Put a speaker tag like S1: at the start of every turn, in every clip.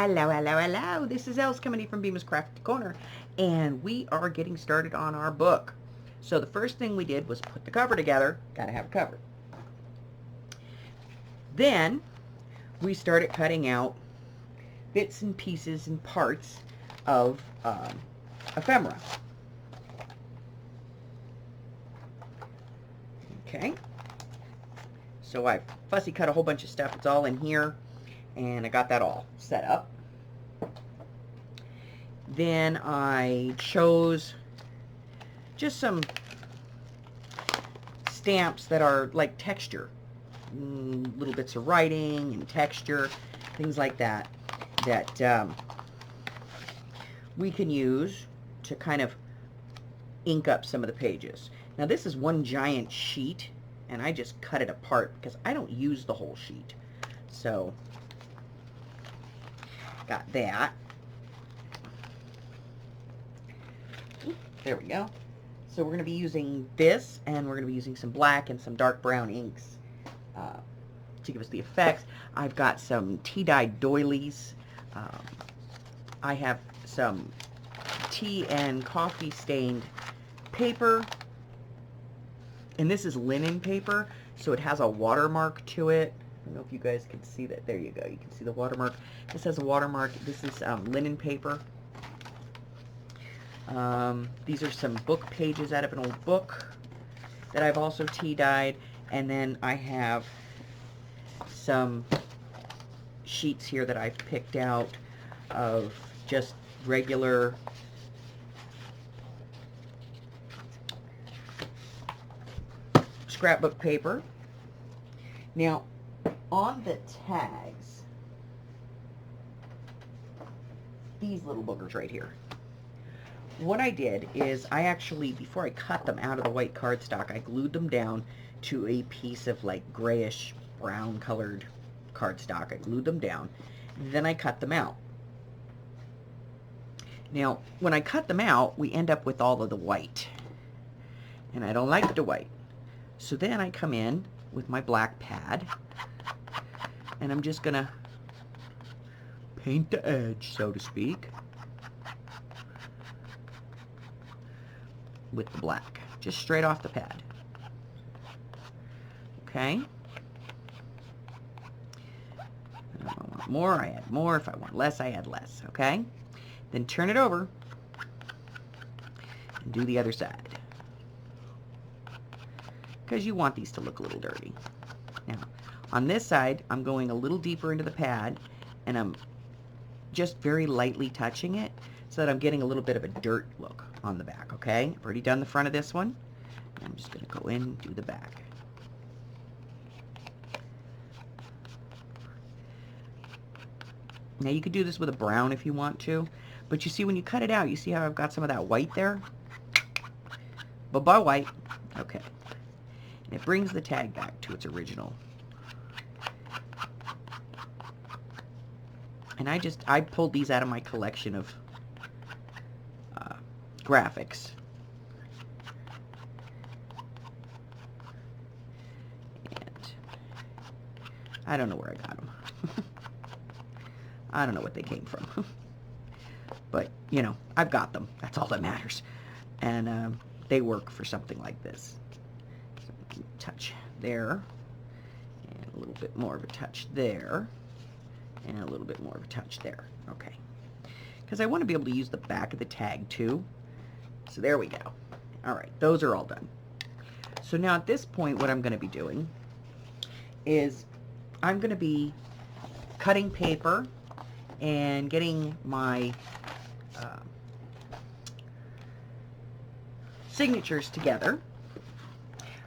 S1: Hello, hello, hello. This is Els coming in from Bemis Craft Corner, and we are getting started on our book. So the first thing we did was put the cover together. Gotta have a cover. Then we started cutting out bits and pieces and parts of ephemera. Okay. So I fussy cut a whole bunch of stuff. It's all in here. And I got that all set up. Then I chose just some stamps that are like texture. Little bits of writing and texture, things like that, that we can use to kind of ink up some of the pages. Now this is one giant sheet, and I just cut it apart because I don't use the whole sheet. So got that. There we go. So we're going to be using this, and we're going to be using some black and some dark brown inks to give us the effects. I've got some tea-dyed doilies. I have some tea and coffee stained paper, and this is linen paper, so it has a watermark to it. I don't know if you guys can see that. There you go. You can see the watermark. This has a watermark. This is linen paper. These are some book pages out of an old book that I've also tea-dyed. And then I have some sheets here that I've picked out of just regular scrapbook paper. Now, on the tags, these little boogers right here, what I did is I actually, before I cut them out of the white cardstock, I glued them down to a piece of like grayish brown colored cardstock. I glued them down, and then I cut them out. Now, when I cut them out, we end up with all of the white, and I don't like the white. So then I come in with my black pad, and I'm just gonna paint the edge, so to speak, with the black, just straight off the pad. Okay. If I want more, I add more. If I want less, I add less. Okay. Then turn it over and do the other side, because you want these to look a little dirty. Now, on this side, I'm going a little deeper into the pad, and I'm just very lightly touching it so that I'm getting a little bit of a dirt look on the back, okay? I've already done the front of this one. I'm just going to go in and do the back. Now, you could do this with a brown if you want to, but you see when you cut it out, you see how I've got some of that white there? Bye-bye white. Okay. And it brings the tag back to its original. And I pulled these out of my collection of graphics. And I don't know where I got them. I don't know what they came from. But, you know, I've got them. That's all that matters. And they work for something like this. So, touch there. And a little bit more of a touch there. And a little bit more of a touch there. Okay. Because I want to be able to use the back of the tag too. So there we go. Alright, those are all done. So now at this point, what I'm going to be doing is I'm going to be cutting paper and getting my signatures together.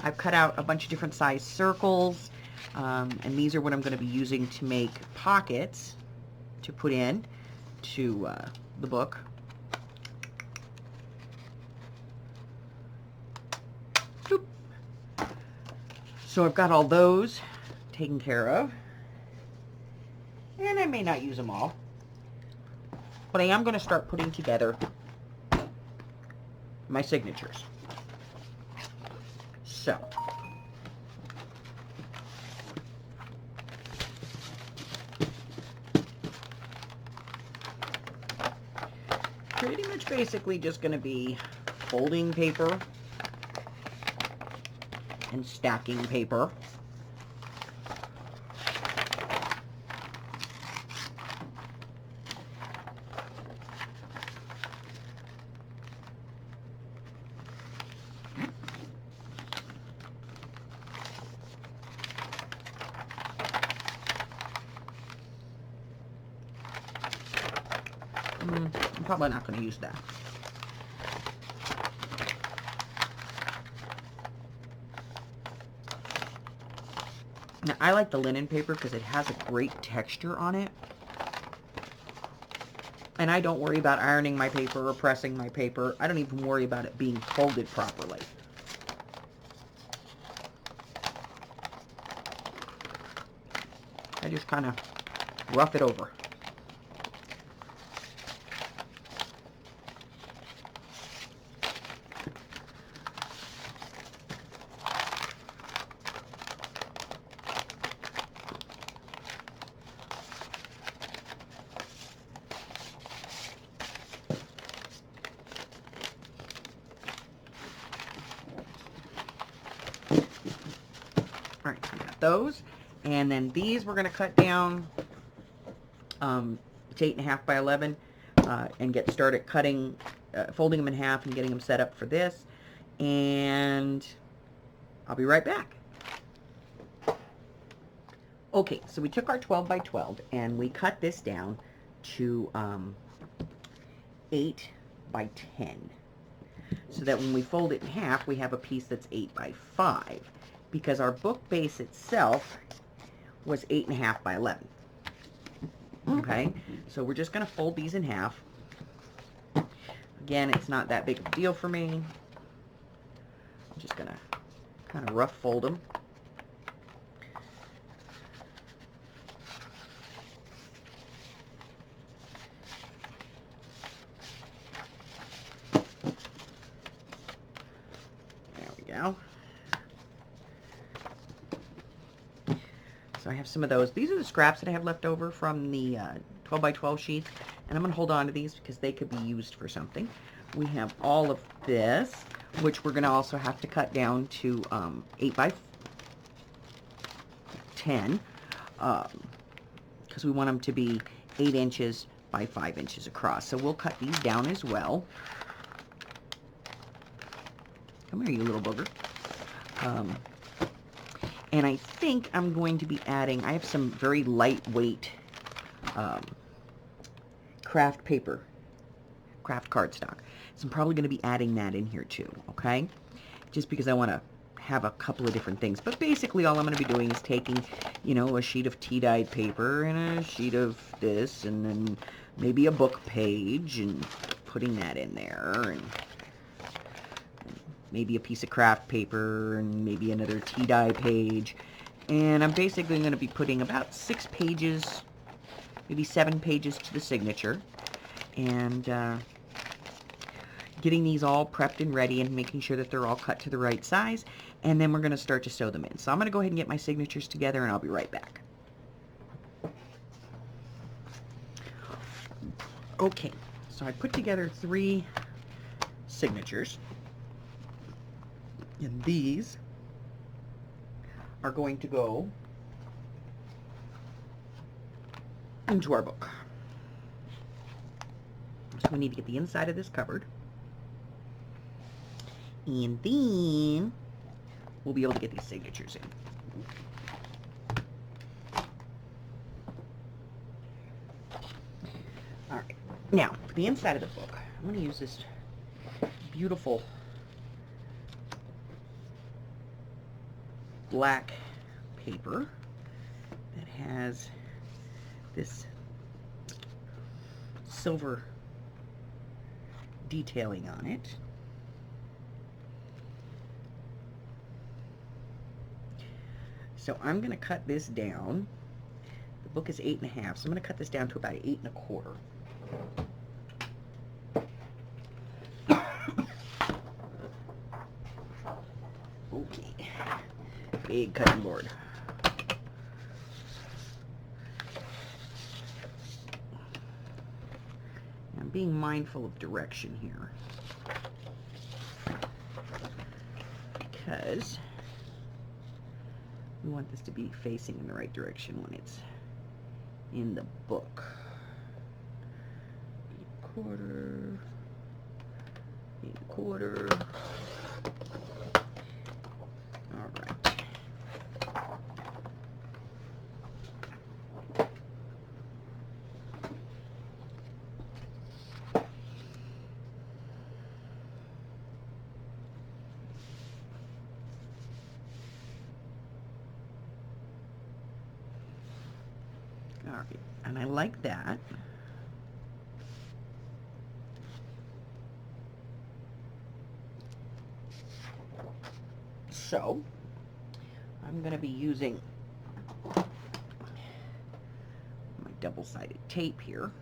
S1: I've cut out a bunch of different size circles, and these are what I'm going to be using to make pockets to put in to the book. Boop. So I've got all those taken care of, and I may not use them all, but I am going to start putting together my signatures. So much basically just going to be folding paper and stacking paper. I'm probably not going to use that. Now, I like the linen paper because it has a great texture on it. And I don't worry about ironing my paper or pressing my paper. I don't even worry about it being folded properly. I just kind of rough it over. All right, I got those. And then these we're going to cut down to 8.5 by 11 and get started cutting, folding them in half and getting them set up for this. And I'll be right back. Okay, so we took our 12 by 12 and we cut this down to 8 by 10. So that when we fold it in half, we have a piece that's 8 by 5. Because our book base itself was 8.5 by 11. Okay, so we're just going to fold these in half. Again, it's not that big of a deal for me. I'm just going to kind of rough fold them. There we go. So I have some of those. These are the scraps that I have left over from the 12 by 12 sheets, and I'm going to hold on to these because they could be used for something. We have all of this, which we're going to also have to cut down to 8 by 10, because we want them to be 8 inches by 5 inches across. So we'll cut these down as well. Come here, you little booger. And I think I'm going to be adding, I have some very lightweight craft paper, craft cardstock. So I'm probably going to be adding that in here too, okay? Just because I want to have a couple of different things. But basically all I'm going to be doing is taking, you know, a sheet of tea-dyed paper and a sheet of this and then maybe a book page and putting that in there, and maybe a piece of craft paper, and maybe another tea-dye page. And I'm basically going to be putting about 6 pages, maybe 7 pages to the signature. And getting these all prepped and ready and making sure that they're all cut to the right size. And then we're going to start to sew them in. So I'm going to go ahead and get my signatures together, and I'll be right back. Okay, so I put together 3 signatures. And these are going to go into our book. So we need to get the inside of this covered. And then we'll be able to get these signatures in. All right. Now, for the inside of the book, I'm going to use this beautiful black paper that has this silver detailing on it. So I'm going to cut this down. The book is 8.5, so I'm going to cut this down to about 8.25. Okay. Big cutting board. I'm being mindful of direction here, because we want this to be facing in the right direction when it's in the book. 8 1/4, 8 1/4. All right. All right, and I like that. So, I'm going to be using my double-sided tape here.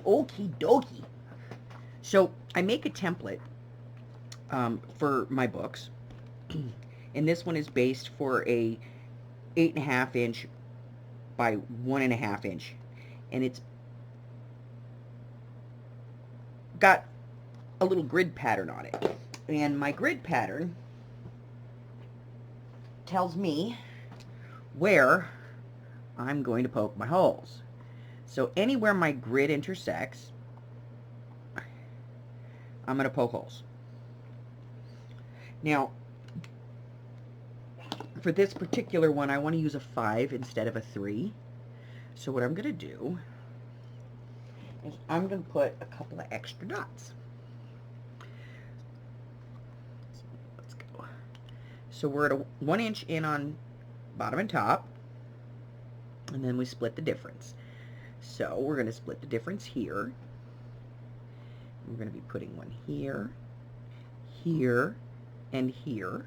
S1: Okie dokie. So I make a template for my books, and this one is based for a 8.5 inch by 1.5 inch, and it's got a little grid pattern on it. And my grid pattern tells me where I'm going to poke my holes. So anywhere my grid intersects, I'm going to poke holes. Now, for this particular one, I want to use a 5 instead of a 3. So what I'm going to do is I'm going to put a couple of extra dots. Let's go. So we're at a 1 inch in on bottom and top, and then we split the difference. So we're going to split the difference here. We're going to be putting one here, here, and here.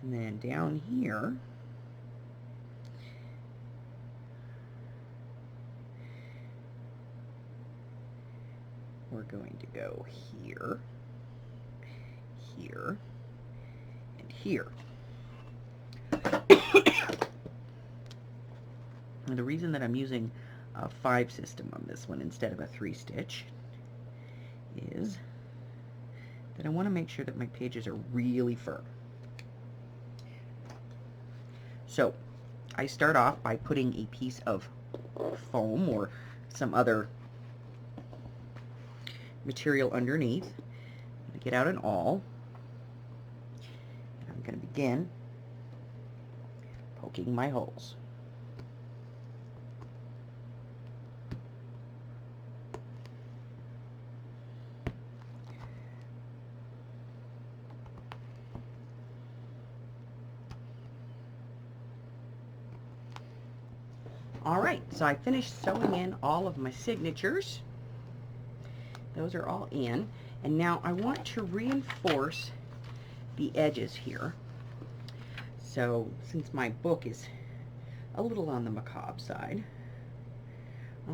S1: And then down here, we're going to go here, here, and here. And the reason that I'm using a 5 system on this one instead of a 3 stitch is that I want to make sure that my pages are really firm. So I start off by putting a piece of foam or some other material underneath. I'm going to get out an awl, and I'm going to begin poking my holes. All right, so I finished sewing in all of my signatures. Those are all in. And now I want to reinforce the edges here. So since my book is a little on the macabre side,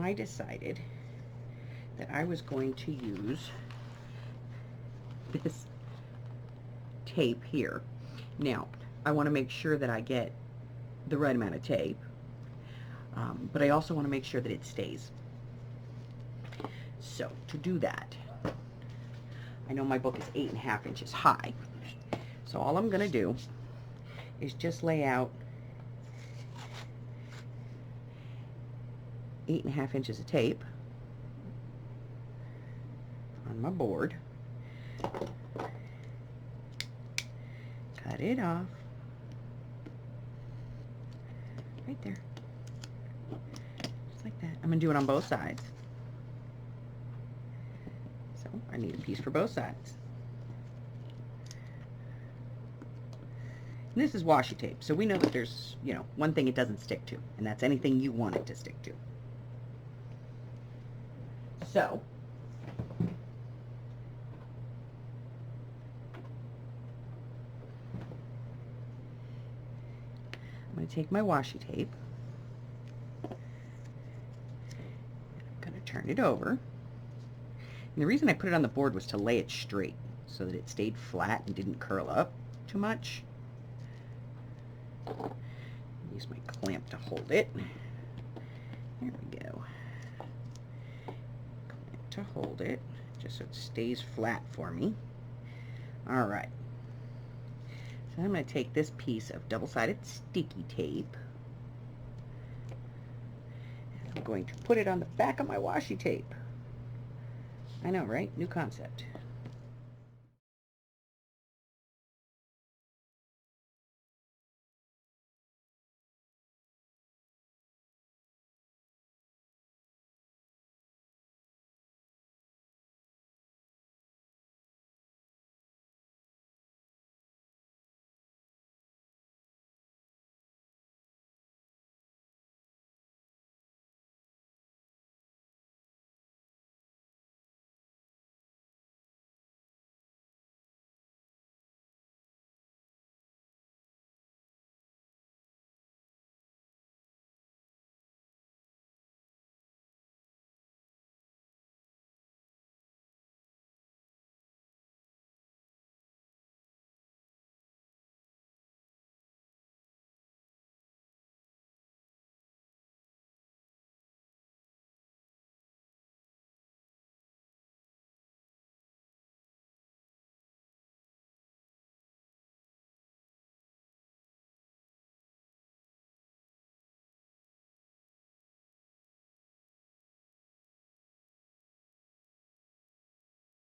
S1: I decided that I was going to use this tape here. Now, I want to make sure that I get the right amount of tape, but I also want to make sure that it stays. So, to do that, I know my book is 8.5 inches high, so all I'm going to do is just lay out 8.5 inches of tape on my board, cut it off right there, just like that. I'm going to do it on both sides, so I need a piece for both sides. And this is washi tape, so we know that there's, you know, one thing it doesn't stick to, and that's anything you want it to stick to. So, I'm going to take my washi tape, I'm going to turn it over, and the reason I put it on the board was to lay it straight so that it stayed flat and didn't curl up too much. Use my clamp to hold it. There we go. Clamp to hold it, just so it stays flat for me. Alright. So I'm going to take this piece of double-sided sticky tape, and I'm going to put it on the back of my washi tape. I know, right? New concept.